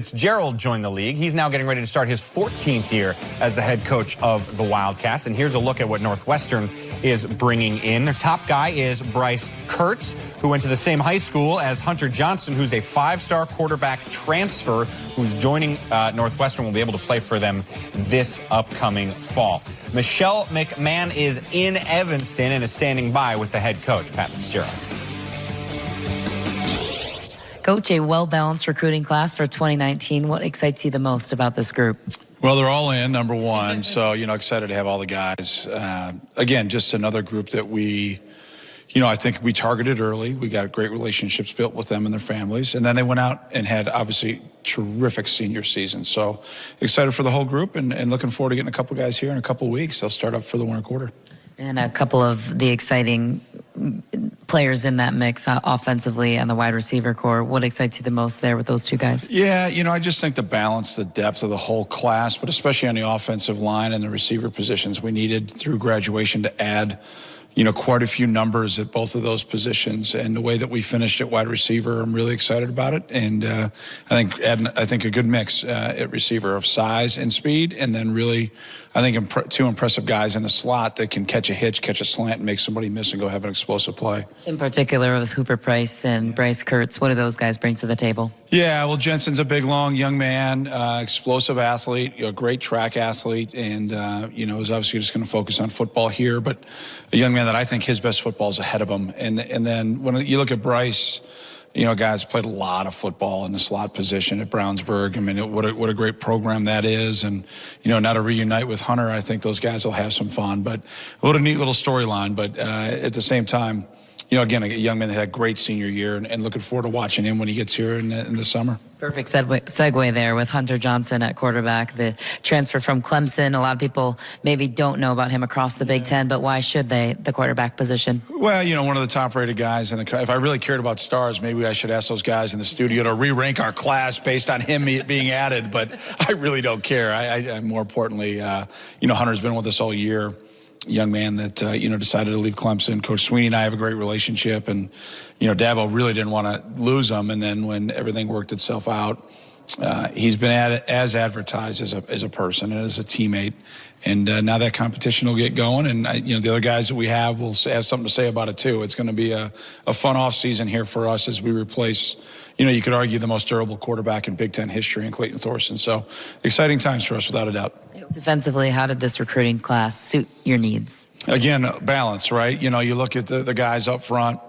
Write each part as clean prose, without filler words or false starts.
Fitzgerald joined the league. He's now getting ready to start his 14th year as the head coach of the Wildcats. And here's a look at what Northwestern is bringing in. Their top guy is Bryce Kurtz, who went to the same high school as Hunter Johnson, who's a five-star quarterback transfer who's joining Northwestern, will be able to play for them this upcoming fall. Michelle McMahon is in Evanston and is standing by with the head coach, Pat Fitzgerald. Coach, a well-balanced recruiting class for 2019. What excites you the most about this group? Well, they're all in, number one. So, excited to have all the guys. Again, just another group that we, I think we targeted early. We got great relationships built with them and their families. And then they went out and had, obviously, terrific senior season. So excited for the whole group and looking forward to getting a couple guys here in a couple weeks. They'll start up for the winter quarter. And a couple of the exciting players in that mix offensively and the wide receiver core. What excites you the most there with those two guys? Yeah, I just think the balance, the depth of the whole class, but especially on the offensive line and the receiver positions, we needed through graduation to add, quite a few numbers at both of those positions. And the way that we finished at wide receiver, I'm really excited about it. And I think a good mix at receiver of size and speed, and then really, I think two impressive guys in the slot that can catch a hitch, catch a slant, and make somebody miss and go have an explosive play. In particular with Hooper Price and Bryce Kurtz, what do those guys bring to the table? Yeah, well, Jensen's a big, long, young man, explosive athlete, a great track athlete, and, is obviously just going to focus on football here, but a young man that I think his best football is ahead of him. And then when you look at Bryce, guys played a lot of football in the slot position at Brownsburg. I mean, what a great program that is. And, now to reunite with Hunter, I think those guys will have some fun. But what a neat little storyline. But at the same time, again, a young man that had a great senior year and looking forward to watching him when he gets here in the summer. Perfect segue there with Hunter Johnson at quarterback, the transfer from Clemson. A lot of people maybe don't know about him across the Big Ten, but why should they, the quarterback position? Well, one of the top-rated guys. If I really cared about stars, maybe I should ask those guys in the studio to re-rank our class based on him being added, but I really don't care. I more importantly, Hunter's been with us all year. Young man that, decided to leave Clemson. Coach Sweeney and I have a great relationship, and, Dabo really didn't want to lose him. And then when everything worked itself out, he's been as advertised as a person and as a teammate. And now that competition will get going, and the other guys that we have will have something to say about it too. It's going to be a fun off season here for us as we replace, you could argue the most durable quarterback in Big Ten history in Clayton Thorson. So exciting times for us, without a doubt. Defensively, how did this recruiting class suit your needs? Again, balance, right? You look at the guys up front,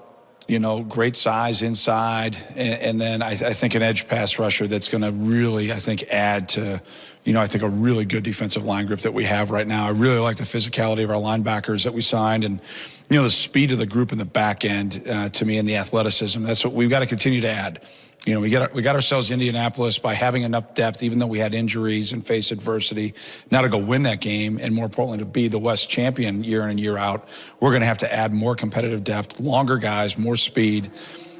great size inside, and then I think an edge pass rusher that's going to really, add to, I think a really good defensive line group that we have right now. I really like the physicality of our linebackers that we signed, and, the speed of the group in the back end, to me, and the athleticism. That's what we've got to continue to add. We got ourselves Indianapolis by having enough depth, even though we had injuries and faced adversity, now to go win that game, and more importantly, to be the West champion year in and year out. We're going to have to add more competitive depth, longer guys, more speed,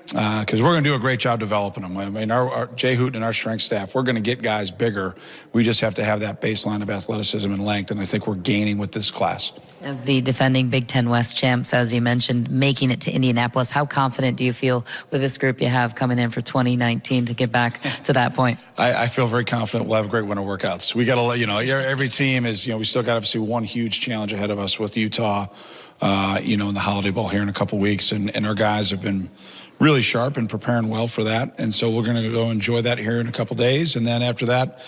because we're going to do a great job developing them. I mean, our Jay Hooten and our strength staff, we're going to get guys bigger. We just have to have that baseline of athleticism and length, and I think we're gaining with this class. As the defending Big Ten West champs, as you mentioned, making it to Indianapolis, how confident do you feel with this group you have coming in for 2019 to get back to that point? I feel very confident we'll have great winter workouts. We got to, every team is, we still got obviously one huge challenge ahead of us with Utah, in the Holiday Bowl here in a couple weeks, and our guys have been really sharp and preparing well for that. And so we're going to go enjoy that here in a couple days. And then after that,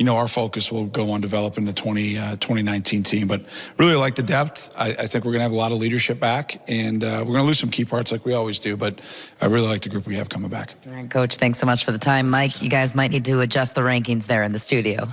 our focus will go on developing the 2019 team. But really like the depth. I think we're going to have a lot of leadership back, and we're going to lose some key parts like we always do. But I really like the group we have coming back. All right, Coach, thanks so much for the time. Mike, you guys might need to adjust the rankings there in the studio.